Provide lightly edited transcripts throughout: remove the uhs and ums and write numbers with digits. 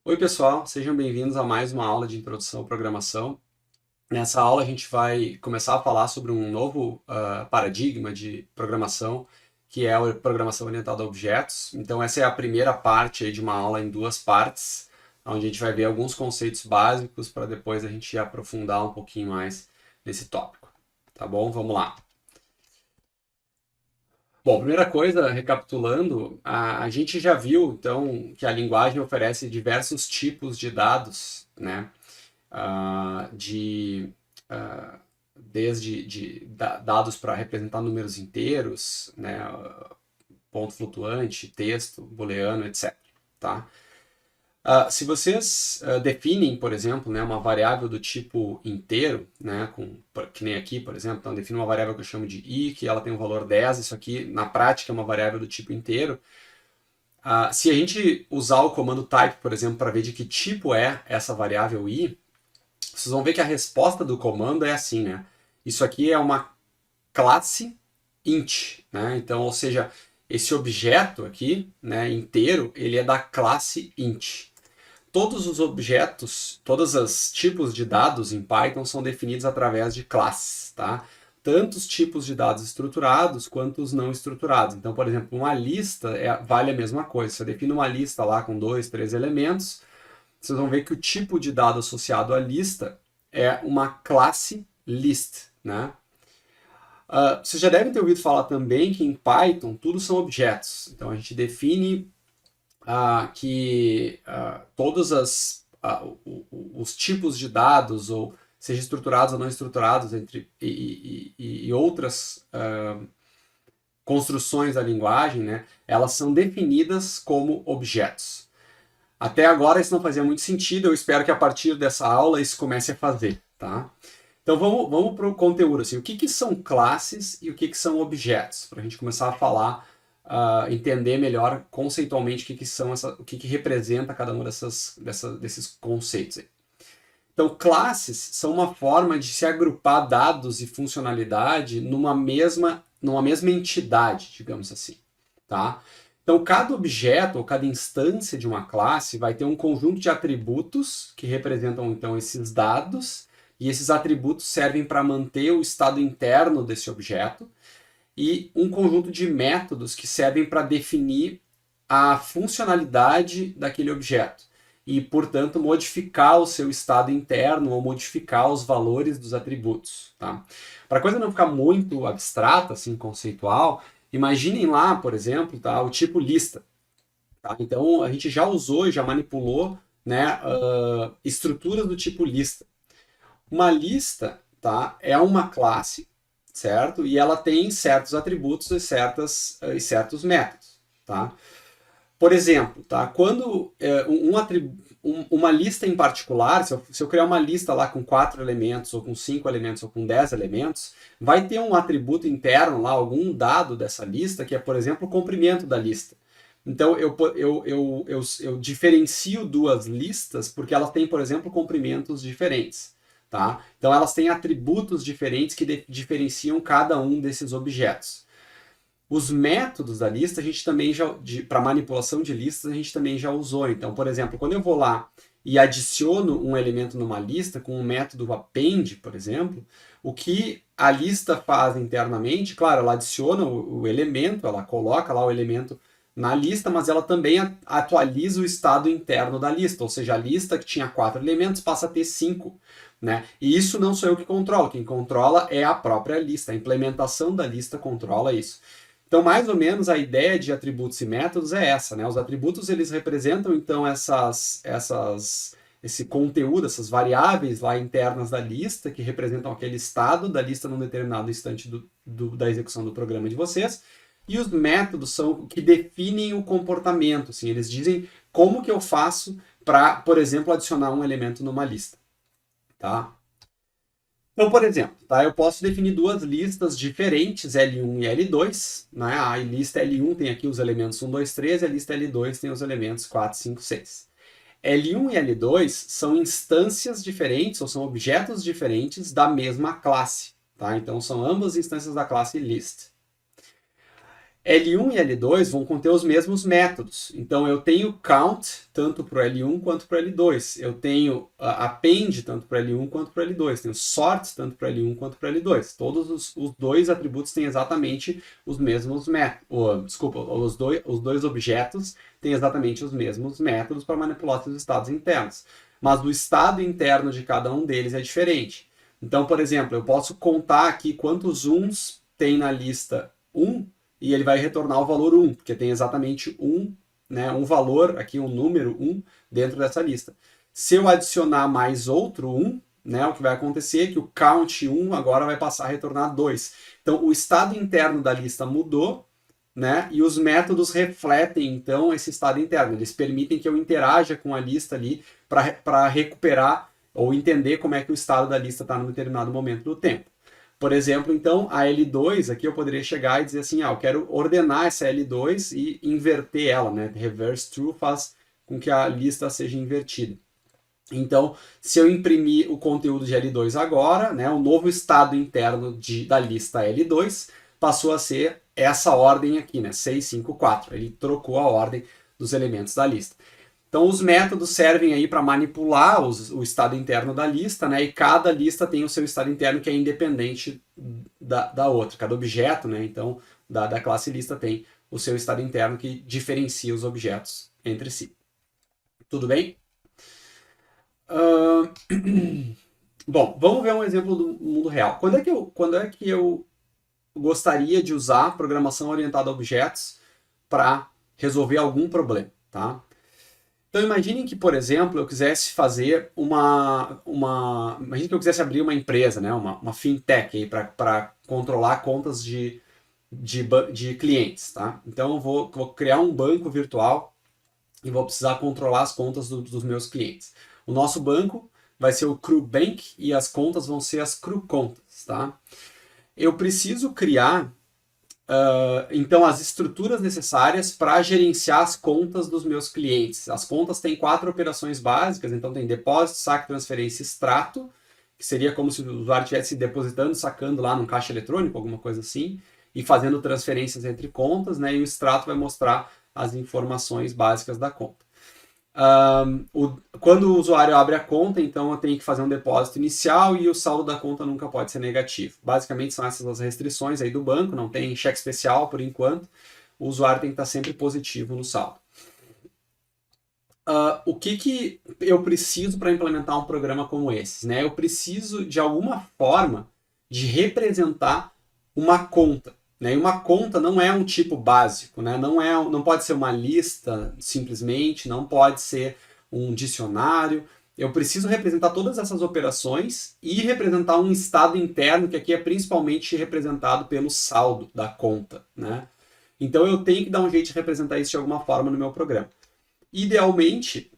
Oi pessoal, sejam bem-vindos a mais uma aula de introdução à programação. Nessa aula a gente vai começar a falar sobre um novo paradigma de programação, que é a programação orientada a objetos. Então essa é a primeira parte aí de uma aula em duas partes, onde a gente vai ver alguns conceitos básicos para depois a gente aprofundar um pouquinho mais nesse tópico. Tá bom? Vamos lá. Bom, primeira coisa, recapitulando, a gente já viu, então, que a linguagem oferece diversos tipos de dados, né? Ah, de, ah, desde dados para representar números inteiros, né? Ponto flutuante, texto, booleano, etc. Tá? Se vocês definem, por exemplo, né, uma variável do tipo inteiro, né, que nem aqui, por exemplo, então defino uma variável que eu chamo de i, que ela tem um valor 10, isso aqui na prática é uma variável do tipo inteiro. Se a gente usar o comando type, por exemplo, para ver de que tipo é essa variável i, vocês vão ver que a resposta do comando é assim, né? Isso aqui é uma classe int, né? Então, ou seja, esse objeto aqui, né, inteiro, ele é da classe int. Todos os objetos, todos os tipos de dados em Python são definidos através de classes, tá? Tanto os tipos de dados estruturados quanto os não estruturados. Então, por exemplo, uma lista vale a mesma coisa. Se eu defino uma lista lá com 2, 3 elementos, vocês vão ver que o tipo de dado associado à lista é uma classe list, né? Vocês já devem ter ouvido falar também que em Python tudo são objetos. Então a gente define que todos os tipos de dados, ou seja estruturados ou não estruturados, e outras construções da linguagem, né, elas são definidas como objetos. Até agora isso não fazia muito sentido, eu espero que a partir dessa aula isso comece a fazer, tá? Então vamos para o conteúdo, assim, o que são classes e o que são objetos, para a gente começar a falar, entender melhor conceitualmente o que são o que representa cada um desses conceitos aí. Então, classes são uma forma de se agrupar dados e funcionalidade numa mesma entidade, digamos assim, tá? Então, cada objeto ou cada instância de uma classe vai ter um conjunto de atributos que representam, então, esses dados, e esses atributos servem para manter o estado interno desse objeto, e um conjunto de métodos que servem para definir a funcionalidade daquele objeto e, portanto, modificar o seu estado interno ou modificar os valores dos atributos. Tá? Para a coisa não ficar muito abstrata, assim, conceitual, imaginem lá, por exemplo, tá, o tipo lista. Tá? Então, a gente já usou e já manipulou, né, estruturas do tipo lista. Uma lista, tá, é uma classe, certo? E ela tem certos atributos e certos métodos. Tá? Por exemplo, tá? Quando uma lista em particular, se eu criar uma lista lá com 4 elementos, ou com 5 elementos, ou com 10 elementos, vai ter um atributo interno lá, algum dado dessa lista, que é, por exemplo, o comprimento da lista. Então, eu diferencio duas listas porque elas têm, por exemplo, comprimentos diferentes. Tá? Então, elas têm atributos diferentes que diferenciam cada um desses objetos. Os métodos da lista, a gente também já, para manipulação de listas, a gente também já usou. Então, por exemplo, quando eu vou lá e adiciono um elemento numa lista com o método append, por exemplo, o que a lista faz internamente, claro, ela adiciona o elemento, ela coloca lá o elemento na lista, mas ela também atualiza o estado interno da lista, ou seja, a lista que tinha 4 elementos passa a ter 5. Né? E isso não sou eu que controlo, quem controla é a própria lista, a implementação da lista controla isso. Então, mais ou menos, a ideia de atributos e métodos é essa, né? Os atributos, eles representam, então, esse conteúdo, essas variáveis lá internas da lista, que representam aquele estado da lista num determinado instante da execução do programa de vocês, e os métodos são o que definem o comportamento, assim, eles dizem como que eu faço para, por exemplo, adicionar um elemento numa lista, tá? Então, por exemplo, tá, eu posso definir duas listas diferentes, L1 e L2. Né? A lista L1 tem aqui os elementos 1, 2, 3, e a lista L2 tem os elementos 4, 5, 6. L1 e L2 são instâncias diferentes, ou são objetos diferentes da mesma classe. Tá? Então, são ambas instâncias da classe list. L1 e L2 vão conter os mesmos métodos. Então, eu tenho count tanto para o L1 quanto para o L2. Eu tenho append tanto para o L1 quanto para o L2. Tenho sort tanto para o L1 quanto para o L2. Todos os dois atributos têm exatamente os mesmos métodos. Desculpa, os dois objetos têm exatamente os mesmos métodos para manipular seus estados internos. Mas o estado interno de cada um deles é diferente. Então, por exemplo, eu posso contar aqui quantos uns tem na lista 1, e ele vai retornar o valor 1, porque tem exatamente um valor, aqui um número 1, dentro dessa lista. Se eu adicionar mais outro 1, o que vai acontecer é que o count 1 agora vai passar a retornar 2. Então, o estado interno da lista mudou, e os métodos refletem, então, esse estado interno. Eles permitem que eu interaja com a lista ali para recuperar ou entender como é que o estado da lista está num determinado momento do tempo. Por exemplo, então, a L2, aqui eu poderia chegar e dizer assim, eu quero ordenar essa L2 e inverter ela, Reverse true faz com que a lista seja invertida. Então, se eu imprimir o conteúdo de L2 agora, o novo estado interno da lista L2 passou a ser essa ordem aqui, 6, 5, 4. Ele trocou a ordem dos elementos da lista. Então, os métodos servem aí para manipular o estado interno da lista, e cada lista tem o seu estado interno que é independente da outra. Cada objeto, então, da classe lista tem o seu estado interno que diferencia os objetos entre si. Tudo bem? Bom, vamos ver um exemplo do mundo real. Quando é que eu gostaria de usar programação orientada a objetos para resolver algum problema, tá? Então, imaginem que, por exemplo, eu quisesse fazer imagine que eu quisesse abrir uma empresa, uma fintech para controlar contas de clientes, tá? Então, eu vou criar um banco virtual e vou precisar controlar as contas dos meus clientes. O nosso banco vai ser o CruBank e as contas vão ser as CruContas, tá? Eu preciso criar então, as estruturas necessárias para gerenciar as contas dos meus clientes. As contas têm 4 operações básicas, então tem depósito, saque, transferência e extrato, que seria como se o usuário estivesse depositando, sacando lá num caixa eletrônico, alguma coisa assim, e fazendo transferências entre contas, e o extrato vai mostrar as informações básicas da conta. Quando o usuário abre a conta, então eu tenho que fazer um depósito inicial e o saldo da conta nunca pode ser negativo. Basicamente são essas as restrições aí do banco, não tem cheque especial por enquanto, o usuário tem que estar sempre positivo no saldo. O que eu preciso para implementar um programa como esse? Eu preciso de alguma forma de representar uma conta. E uma conta não é um tipo básico, não pode ser uma lista simplesmente, não pode ser um dicionário. Eu preciso representar todas essas operações e representar um estado interno que aqui é principalmente representado pelo saldo da conta. Então eu tenho que dar um jeito de representar isso de alguma forma no meu programa. Idealmente,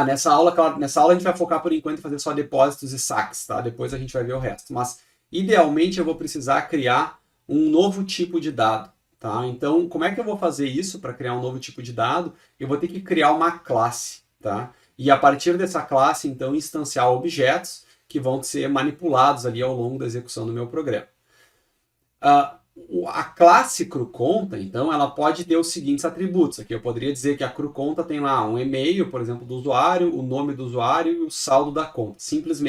nessa aula a gente vai focar por enquanto em fazer só depósitos e saques, tá? Depois a gente vai ver o resto. Mas idealmente eu vou precisar criar um novo tipo de dado, tá? Então, como é que eu vou fazer isso para criar um novo tipo de dado? Eu vou ter que criar uma classe, tá? E a partir dessa classe, então, instanciar objetos que vão ser manipulados ali ao longo da execução do meu programa. A classe CruConta, então, ela pode ter os seguintes atributos. Aqui eu poderia dizer que a CruConta tem lá um e-mail, por exemplo, do usuário, o nome do usuário e o saldo da conta. Simples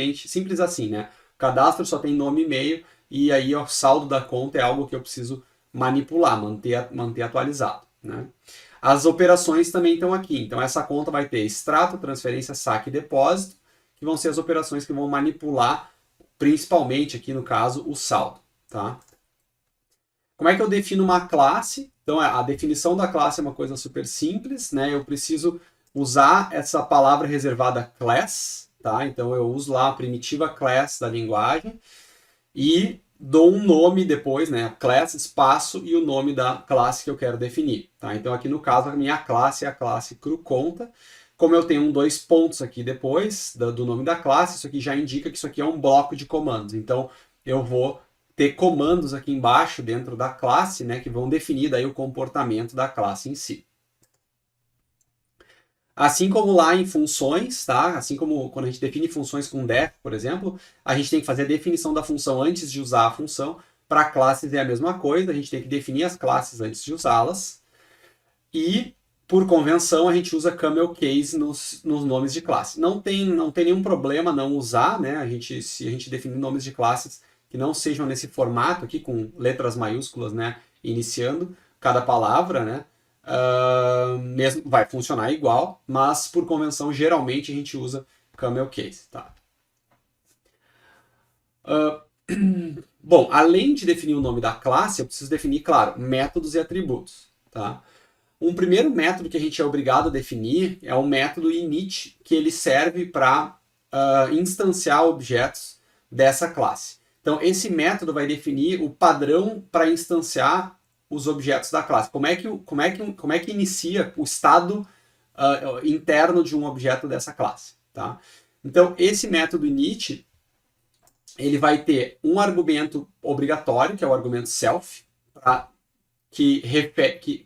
assim, O cadastro só tem nome e e-mail, e aí o saldo da conta é algo que eu preciso manipular, manter atualizado. As operações também estão aqui. Então essa conta vai ter extrato, transferência, saque e depósito, que vão ser as operações que vão manipular, principalmente aqui no caso, o saldo. Tá? Como é que eu defino uma classe? Então a definição da classe é uma coisa super simples. Eu preciso usar essa palavra reservada class. Tá? Então eu uso lá a primitiva class da linguagem. E dou um nome depois, class, espaço e o nome da classe que eu quero definir. Tá? Então aqui no caso a minha classe é a classe CruConta. Como eu tenho 2 pontos aqui depois do nome da classe, isso aqui já indica que isso aqui é um bloco de comandos. Então eu vou ter comandos aqui embaixo dentro da classe, que vão definir daí o comportamento da classe em si. Assim como lá em funções, tá? Assim como quando a gente define funções com def, por exemplo, a gente tem que fazer a definição da função antes de usar a função. Para classes é a mesma coisa, a gente tem que definir as classes antes de usá-las. E, por convenção, a gente usa camel case nos nomes de classe. Não tem nenhum problema não usar, né? Se a gente definir nomes de classes que não sejam nesse formato aqui, com letras maiúsculas, né? Iniciando cada palavra, né? Mesmo, vai funcionar igual, mas por convenção, geralmente a gente usa camel case, tá? Bom, além de definir o nome da classe, eu preciso definir, claro, métodos e atributos, tá? Um primeiro método que a gente é obrigado a definir é o método init, que ele serve para instanciar objetos dessa classe. Então, esse método vai definir o padrão para instanciar os objetos da classe. Como é que inicia o estado interno de um objeto dessa classe, tá? Então, esse método init, ele vai ter um argumento obrigatório, que é o argumento self, que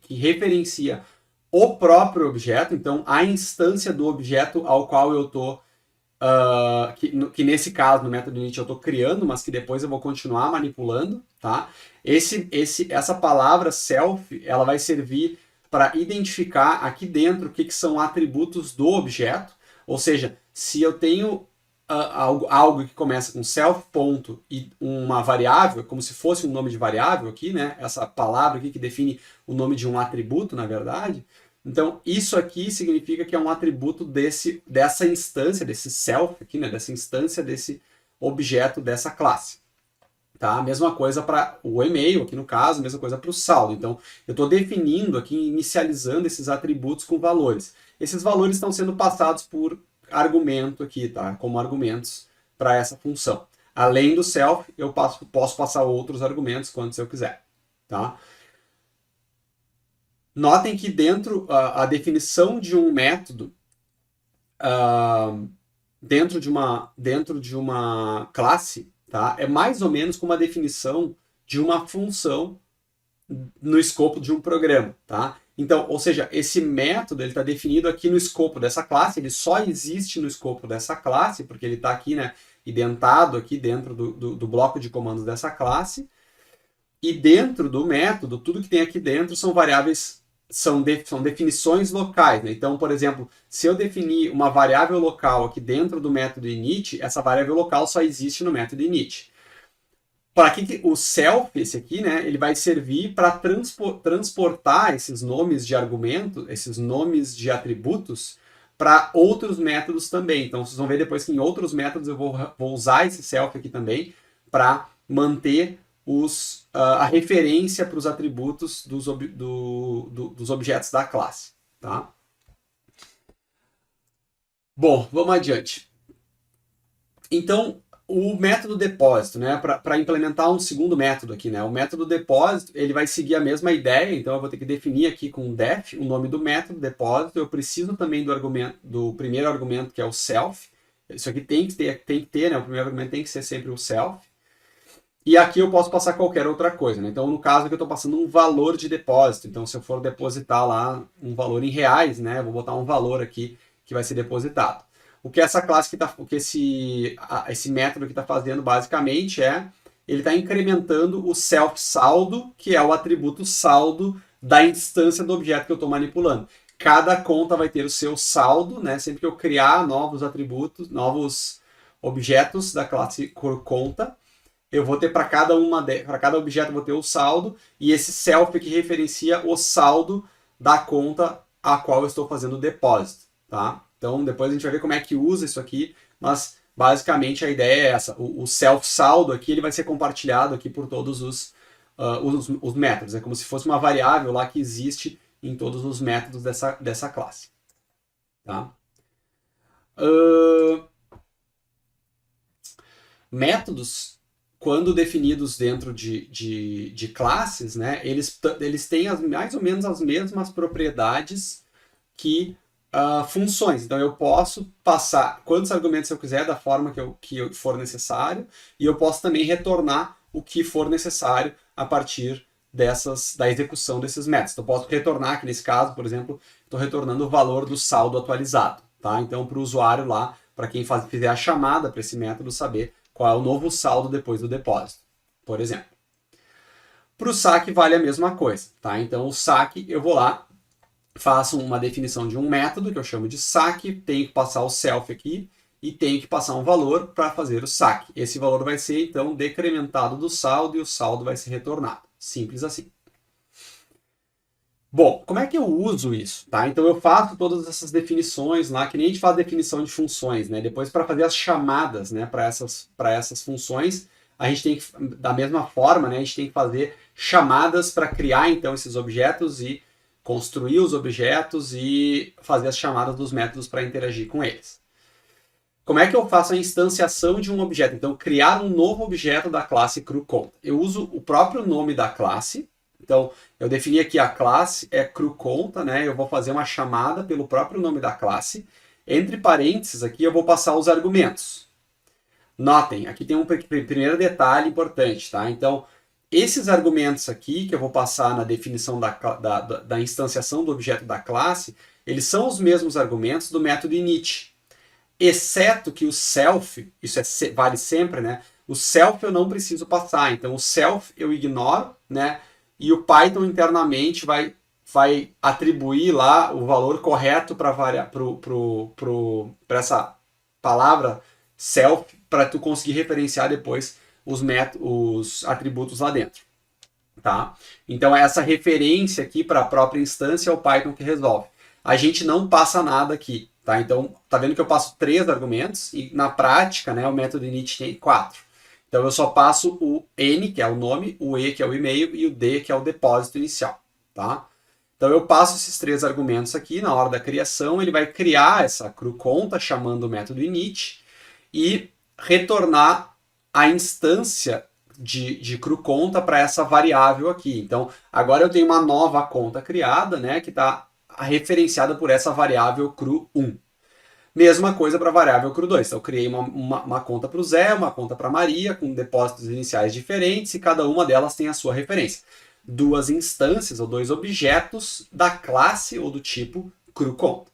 referencia o próprio objeto, então a instância do objeto ao qual eu estou, que nesse caso, no método init, eu estou criando, mas que depois eu vou continuar manipulando, tá? Essa palavra self, ela vai servir para identificar aqui dentro o que são atributos do objeto, ou seja, se eu tenho algo que começa com self ponto e uma variável, como se fosse um nome de variável aqui, né? Essa palavra aqui que define o nome de um atributo, na verdade. Então, isso aqui significa que é um atributo dessa instância, desse self aqui, né? Dessa instância desse objeto dessa classe. Tá? Mesma coisa para o e-mail, aqui no caso, mesma coisa para o saldo. Então, eu estou definindo aqui, inicializando esses atributos com valores. Esses valores estão sendo passados por argumento aqui, tá? Como argumentos para essa função. Além do self, eu posso passar outros argumentos quando eu quiser, tá? Notem que dentro a definição de um método, dentro de uma classe, tá? É mais ou menos como a definição de uma função no escopo de um programa, tá? Então, ou seja, esse método está definido aqui no escopo dessa classe, ele só existe no escopo dessa classe, porque ele está aqui, né, identado aqui dentro do bloco de comandos dessa classe, e dentro do método, tudo que tem aqui dentro são variáveis, são definições locais, né? Então, por exemplo, se eu definir uma variável local aqui dentro do método init, essa variável local só existe no método init. Para que o self, esse aqui, né, ele vai servir para transportar esses nomes de argumento, esses nomes de atributos, para outros métodos também. Então, vocês vão ver depois que em outros métodos eu vou usar esse self aqui também para manter a referência para os atributos dos objetos da classe. Tá? Bom, vamos adiante. Então, o método depósito, né, para implementar um segundo método aqui, né, o método depósito, ele vai seguir a mesma ideia, então eu vou ter que definir aqui com def o nome do método depósito, eu preciso também do primeiro argumento, que é o self, isso aqui tem que ter, né, o primeiro argumento tem que ser sempre o self, e aqui eu posso passar qualquer outra coisa, né, então no caso aqui eu estou passando um valor de depósito, então se eu for depositar lá um valor em reais, né, eu vou botar um valor aqui que vai ser depositado. O que essa classe esse método que está fazendo basicamente ele está incrementando o self saldo, que é o atributo saldo da instância do objeto que eu estou manipulando. Cada conta vai ter o seu saldo, né? Sempre que eu criar novos atributos, novos objetos da classe conta, eu vou ter para cada objeto eu vou ter o saldo, e esse self que referencia o saldo da conta a qual eu estou fazendo o depósito, tá? Então, depois a gente vai ver como é que usa isso aqui, mas basicamente a ideia é essa. O self-saldo aqui ele vai ser compartilhado aqui por todos os métodos. É como se fosse uma variável lá que existe em todos os métodos dessa classe. Tá? Métodos, quando definidos dentro de classes, né, eles têm mais ou menos as mesmas propriedades que funções. Então eu posso passar quantos argumentos eu quiser da forma que for necessário, e eu posso também retornar o que for necessário a partir da execução desses métodos. Então eu posso retornar, aqui nesse caso, por exemplo, estou retornando o valor do saldo atualizado. Tá? Então para o usuário lá, para quem fizer a chamada para esse método, saber qual é o novo saldo depois do depósito, por exemplo. Para o saque vale a mesma coisa, tá? Então o saque, eu vou lá, faço uma definição de um método que eu chamo de saque, tenho que passar o self aqui e tenho que passar um valor para fazer o saque. Esse valor vai ser então decrementado do saldo e o saldo vai ser retornado. Simples assim. Bom, como é que eu uso isso? Tá? Então eu faço todas essas definições lá, que nem a gente faz definição de funções, né? Depois para fazer as chamadas, né, para essas funções, a gente tem que, da mesma forma, né, a gente tem que fazer chamadas para criar então esses objetos e construir os objetos e fazer as chamadas dos métodos para interagir com eles. Como é que eu faço a instanciação de um objeto? Então, criar um novo objeto da classe CruConta. Eu uso o próprio nome da classe. Então, eu defini aqui a classe é CruConta, né? Eu vou fazer uma chamada pelo próprio nome da classe. Entre parênteses aqui, eu vou passar os argumentos. Notem, aqui tem um primeiro detalhe importante, tá? Então, esses argumentos aqui, que eu vou passar na definição da instanciação do objeto da classe, eles são os mesmos argumentos do método init. Exceto que o self, isso vale sempre, né? O self eu não preciso passar, então o self eu ignoro, né? E o Python internamente vai atribuir lá o valor correto para essa palavra self, para tu conseguir referenciar depois os atributos lá dentro. Tá? Então essa referência aqui para a própria instância é o Python que resolve. A gente não passa nada aqui. Tá? Então, tá vendo que eu passo 3 argumentos e na prática, né, o método init tem 4. Então, eu só passo o N, que é o nome, o E, que é o e-mail, e o D, que é o depósito inicial. Tá? Então, eu passo esses 3 argumentos aqui, na hora da criação, ele vai criar essa CruConta, chamando o método init, e retornar a instância de CruConta para essa variável aqui. Então, agora eu tenho uma nova conta criada, né, que está referenciada por essa variável cru1. Mesma coisa para a variável cru2. Então, eu criei uma conta para o Zé, uma conta para a Maria, com depósitos iniciais diferentes, e cada uma delas tem a sua referência. 2 instâncias, ou 2 objetos da classe ou do tipo CruConta.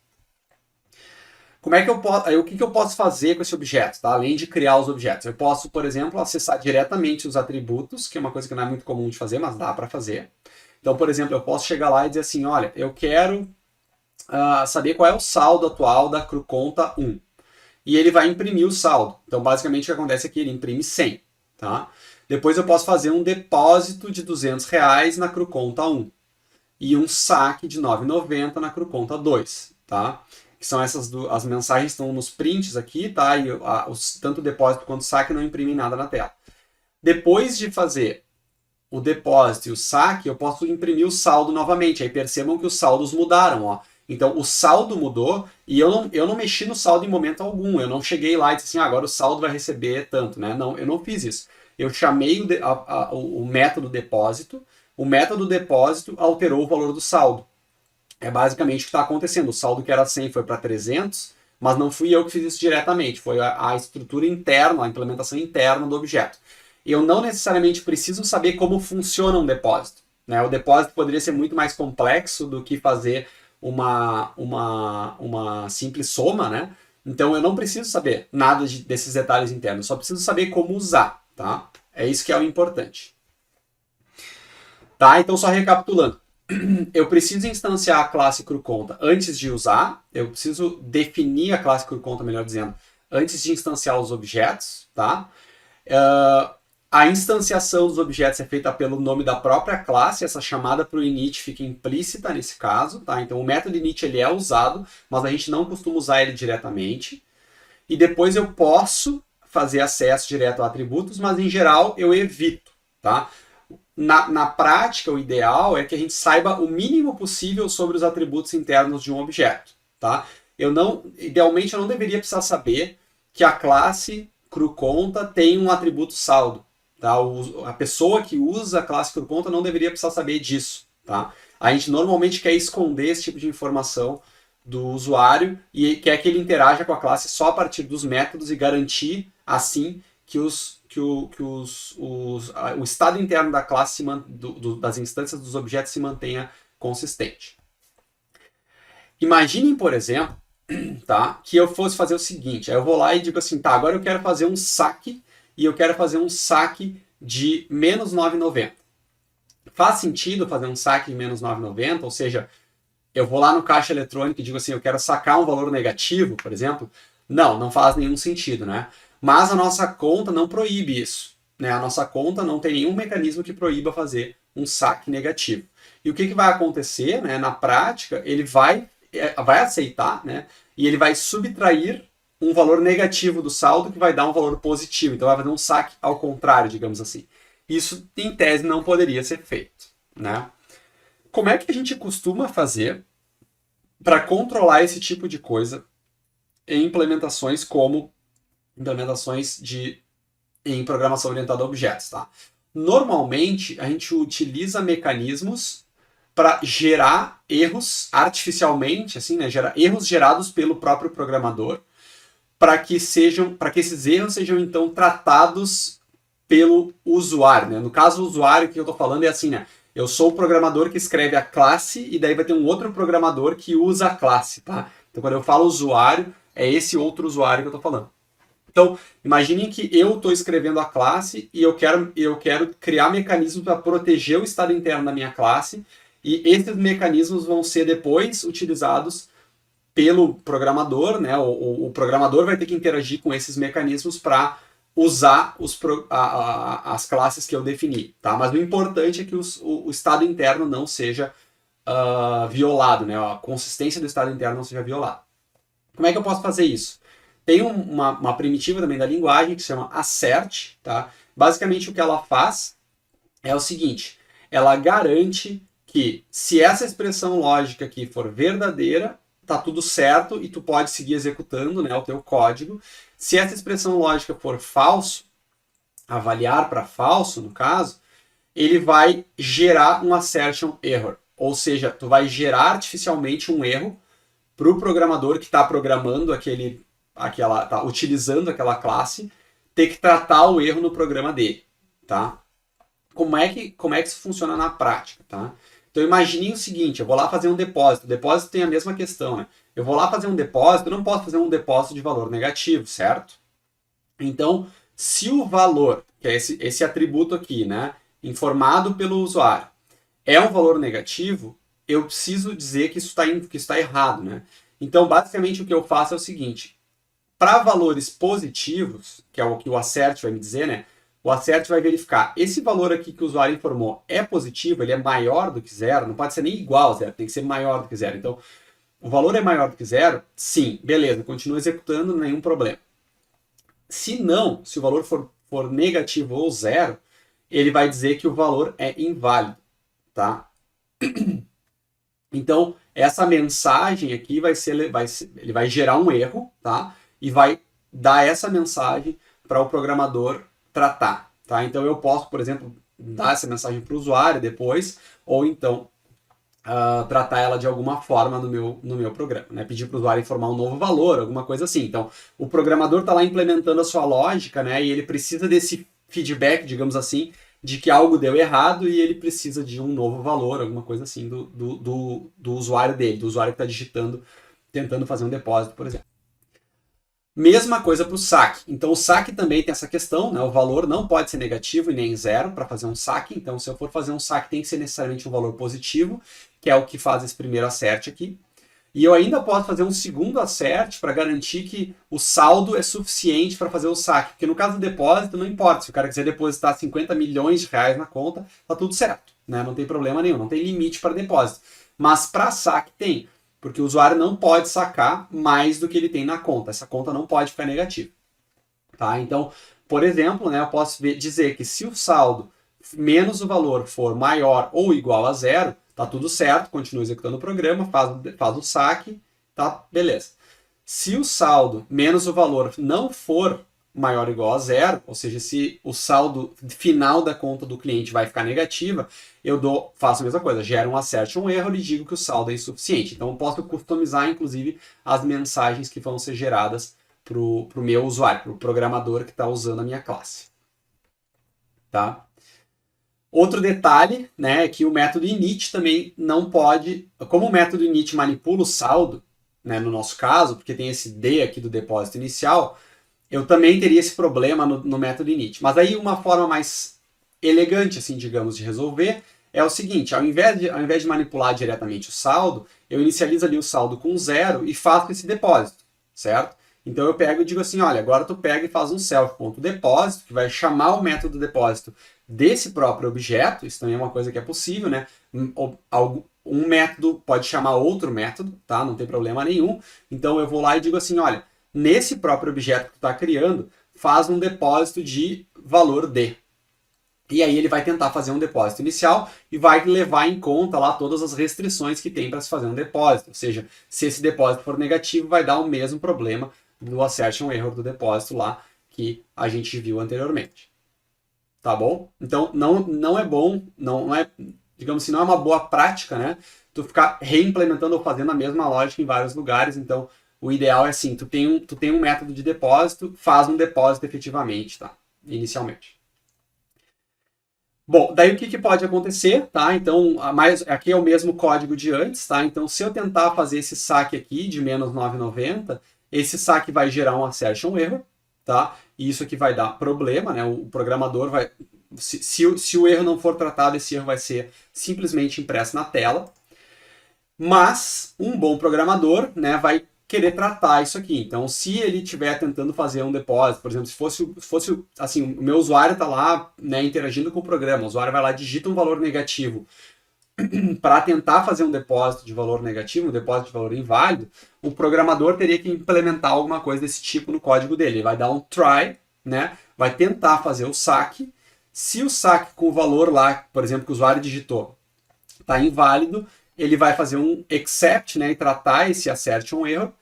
Como é que eu posso, o que eu posso fazer com esse objeto, tá? Além de criar os objetos? Eu posso, por exemplo, acessar diretamente os atributos, que é uma coisa que não é muito comum de fazer, mas dá para fazer. Então, por exemplo, eu posso chegar lá e dizer assim, olha, eu quero saber qual é o saldo atual da CruConta 1. E ele vai imprimir o saldo. Então, basicamente, o que acontece é que ele imprime 100. Tá? Depois eu posso fazer um depósito de R$200 na CruConta 1. E um saque de R$9,90 na CruConta 2. Tá? Que são as mensagens estão nos prints aqui, tá? E tanto o depósito quanto o saque não imprimem nada na tela. Depois de fazer o depósito e o saque, eu posso imprimir o saldo novamente. Aí percebam que os saldos mudaram, ó. Então, o saldo mudou e eu não mexi no saldo em momento algum. Eu não cheguei lá e disse assim, agora o saldo vai receber tanto, né? Não, eu não fiz isso. Eu chamei o método depósito. O método depósito alterou o valor do saldo. É basicamente o que está acontecendo. O saldo que era 100 foi para 300, mas não fui eu que fiz isso diretamente. Foi a estrutura interna, a implementação interna do objeto. Eu não necessariamente preciso saber como funciona um depósito. Né? O depósito poderia ser muito mais complexo do que fazer uma simples soma, né? Então eu não preciso saber nada desses detalhes internos, só preciso saber como usar, tá? É isso que é o importante. Tá? Então só recapitulando. Eu preciso instanciar a classe CruConta antes de usar, eu preciso definir a classe CruConta, melhor dizendo, antes de instanciar os objetos, tá? A instanciação dos objetos é feita pelo nome da própria classe, essa chamada para o init fica implícita nesse caso, tá? Então o método init ele é usado, mas a gente não costuma usar ele diretamente. E depois eu posso fazer acesso direto a atributos, mas em geral eu evito, tá? Na prática, o ideal é que a gente saiba o mínimo possível sobre os atributos internos de um objeto, tá? Idealmente eu não deveria precisar saber que a classe CruConta tem um atributo saldo. Tá? A pessoa que usa a classe CruConta não deveria precisar saber disso. Tá? A gente normalmente quer esconder esse tipo de informação do usuário e quer que ele interaja com a classe só a partir dos métodos e garantir, assim, que o estado interno da classe, das instâncias dos objetos se mantenha consistente. Imaginem, por exemplo, tá, que eu fosse fazer o seguinte, aí eu vou lá e digo assim, tá, agora eu quero fazer um saque e eu quero fazer um saque de menos 9,90. faz sentido fazer um saque de menos 9,90? Ou seja, eu vou lá no caixa eletrônico e digo assim, eu quero sacar um valor negativo, por exemplo? Não, não faz nenhum sentido, né? Mas a nossa conta não proíbe isso, né? A nossa conta não tem nenhum mecanismo que proíba fazer um saque negativo. E o que vai acontecer, né? Na prática, ele vai aceitar, né? E ele vai subtrair um valor negativo do saldo que vai dar um valor positivo. Então vai fazer um saque ao contrário, digamos assim. Isso, em tese, não poderia ser feito, né? Como é que a gente costuma fazer para controlar esse tipo de coisa em implementações como implementações em programação orientada a objetos, tá? Normalmente, a gente utiliza mecanismos para gerar erros artificialmente, assim, né? Erros gerados pelo próprio programador, para que esses erros sejam então tratados pelo usuário, né? No caso, o usuário que eu estou falando é assim, né? Eu sou o programador que escreve a classe e daí vai ter um outro programador que usa a classe, tá? Então, quando eu falo usuário, é esse outro usuário que eu estou falando. Então, imaginem que eu estou escrevendo a classe e eu quero criar mecanismos para proteger o estado interno da minha classe, e esses mecanismos vão ser depois utilizados pelo programador, né? O programador vai ter que interagir com esses mecanismos para usar as classes que eu defini, tá? Mas o importante é que o estado interno não seja violado, né? A consistência do estado interno não seja violada. Como é que eu posso fazer isso? Tem uma primitiva também da linguagem que se chama assert, tá? Basicamente o que ela faz é o seguinte, ela garante que se essa expressão lógica aqui for verdadeira, tá tudo certo e tu pode seguir executando, né, o teu código. Se essa expressão lógica for falso, avaliar para falso, no caso, ele vai gerar um assertion error. Ou seja, tu vai gerar artificialmente um erro para o programador que está programando tá utilizando aquela classe, ter que tratar o erro no programa dele, tá? Como é que isso funciona na prática, tá? Então imagine o seguinte, eu vou lá fazer um depósito. O depósito tem a mesma questão, né? Eu vou lá fazer um depósito, eu não posso fazer um depósito de valor negativo, certo? Então, se o valor, que é esse atributo aqui, né, informado pelo usuário, é um valor negativo, eu preciso dizer que isso está errado, né? Então, basicamente, o que eu faço é o seguinte, para valores positivos, que é o que o assert vai me dizer, né? O assert vai verificar, esse valor aqui que o usuário informou é positivo, ele é maior do que zero, não pode ser nem igual a zero, tem que ser maior do que zero. Então, o valor é maior do que zero? Sim, beleza, continua executando, nenhum problema. Se não, se o valor for negativo ou zero, ele vai dizer que o valor é inválido, tá? Então, essa mensagem aqui ele vai gerar um erro, tá? E vai dar essa mensagem para o programador tratar, tá? Então, eu posso, por exemplo, dar essa mensagem para o usuário depois, ou então tratar ela de alguma forma no meu programa, né? Pedir para o usuário informar um novo valor, alguma coisa assim. Então, o programador está lá implementando a sua lógica, né? E ele precisa desse feedback, digamos assim, de que algo deu errado e ele precisa de um novo valor, alguma coisa assim do usuário dele, do usuário que está digitando, tentando fazer um depósito, por exemplo. Mesma coisa para o saque. Então, o saque também tem essa questão, né? O valor não pode ser negativo e nem zero para fazer um saque. Então, se eu for fazer um saque, tem que ser necessariamente um valor positivo, que é o que faz esse primeiro assert aqui. E eu ainda posso fazer um segundo assert para garantir que o saldo é suficiente para fazer o saque. Porque no caso do depósito, não importa. Se o cara quiser depositar 50 milhões de reais na conta, tá tudo certo, né? Não tem problema nenhum, não tem limite para depósito. Mas para saque tem. Porque o usuário não pode sacar mais do que ele tem na conta. Essa conta não pode ficar negativa. Tá? Então, por exemplo, né, eu posso dizer que se o saldo menos o valor for maior ou igual a zero, tá tudo certo, continua executando o programa, faz o saque, tá? Beleza. Se o saldo menos o valor não for maior ou igual a zero, ou seja, se o saldo final da conta do cliente vai ficar negativa, faço a mesma coisa, gero um assert, um erro e digo que o saldo é insuficiente. Então eu posso customizar, inclusive, as mensagens que vão ser geradas para o meu usuário, para o programador que está usando a minha classe. Tá? Outro detalhe, né, é que o método init também não pode, como o método init manipula o saldo, né, no nosso caso, porque tem esse D aqui do depósito inicial, eu também teria esse problema no método init. Mas aí uma forma mais elegante, assim, digamos, de resolver é o seguinte, ao invés de manipular diretamente o saldo, eu inicializo ali o saldo com 0 e faço esse depósito, certo? Então eu pego e digo assim, olha, agora tu pega e faz um self.depósito, que vai chamar o método depósito desse próprio objeto, isso também é uma coisa que é possível, né? Um método pode chamar outro método, tá? Não tem problema nenhum. Então eu vou lá e digo assim, olha, nesse próprio objeto que tu está criando, faz um depósito de valor D. E aí ele vai tentar fazer um depósito inicial e vai levar em conta lá todas as restrições que tem para se fazer um depósito. Ou seja, se esse depósito for negativo, vai dar o mesmo problema do assertion error do depósito lá que a gente viu anteriormente. Tá bom? Então não é bom, não é, digamos assim, não é uma boa prática, né? Tu ficar reimplementando ou fazendo a mesma lógica em vários lugares. Então o ideal é assim, tu tem um método de depósito, faz um depósito efetivamente, tá? Inicialmente. Bom, daí o que pode acontecer, tá? Então, aqui é o mesmo código de antes, tá? Então, se eu tentar fazer esse saque aqui de menos 9,90, esse saque vai gerar um assertion error, tá? E isso aqui vai dar problema, né? O programador vai... Se o erro não for tratado, esse erro vai ser simplesmente impresso na tela. Mas um bom programador, né, vai querer tratar isso aqui. Então, se ele estiver tentando fazer um depósito, por exemplo, se fosse assim, o meu usuário está lá, né, interagindo com o programa, o usuário vai lá, digita um valor negativo para tentar fazer um depósito de valor negativo, um depósito de valor inválido, o programador teria que implementar alguma coisa desse tipo no código dele. Ele vai dar um try, né, vai tentar fazer o saque. Se o saque com o valor lá, por exemplo, que o usuário digitou, está inválido, ele vai fazer um except, né, e tratar esse assertion error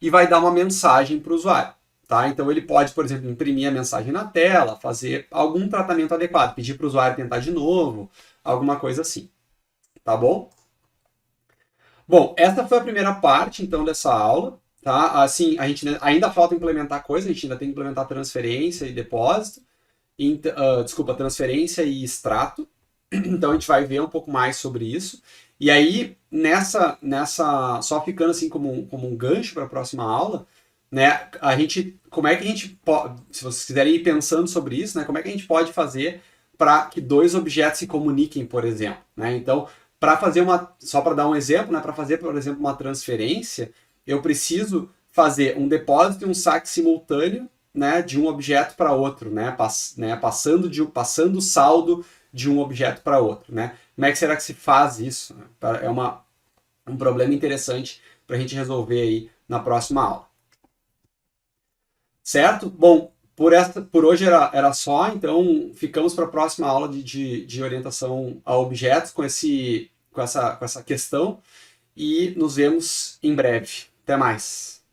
e vai dar uma mensagem para o usuário. Tá? Então ele pode, por exemplo, imprimir a mensagem na tela, fazer algum tratamento adequado, pedir para o usuário tentar de novo, alguma coisa assim. Tá bom? Bom, essa foi a primeira parte, então, dessa aula. Tá? Assim, a gente ainda falta implementar coisa, a gente ainda tem que implementar transferência e depósito, desculpa, transferência e extrato. Então a gente vai ver um pouco mais sobre isso. E aí, só ficando assim como um gancho para a próxima aula, né, como é que a gente pode, se vocês quiserem ir pensando sobre isso, né, como é que a gente pode fazer para que dois objetos se comuniquem, por exemplo, né? Então, só para dar um exemplo, né, para fazer, por exemplo, uma transferência, eu preciso fazer um depósito e um saque simultâneo, né, de um objeto para outro, né, passando o saldo de um objeto para outro, né? Como é que será que se faz isso? É um problema interessante para a gente resolver aí na próxima aula. Certo? Bom, por hoje era só, então ficamos para a próxima aula de orientação a objetos com essa questão e nos vemos em breve. Até mais!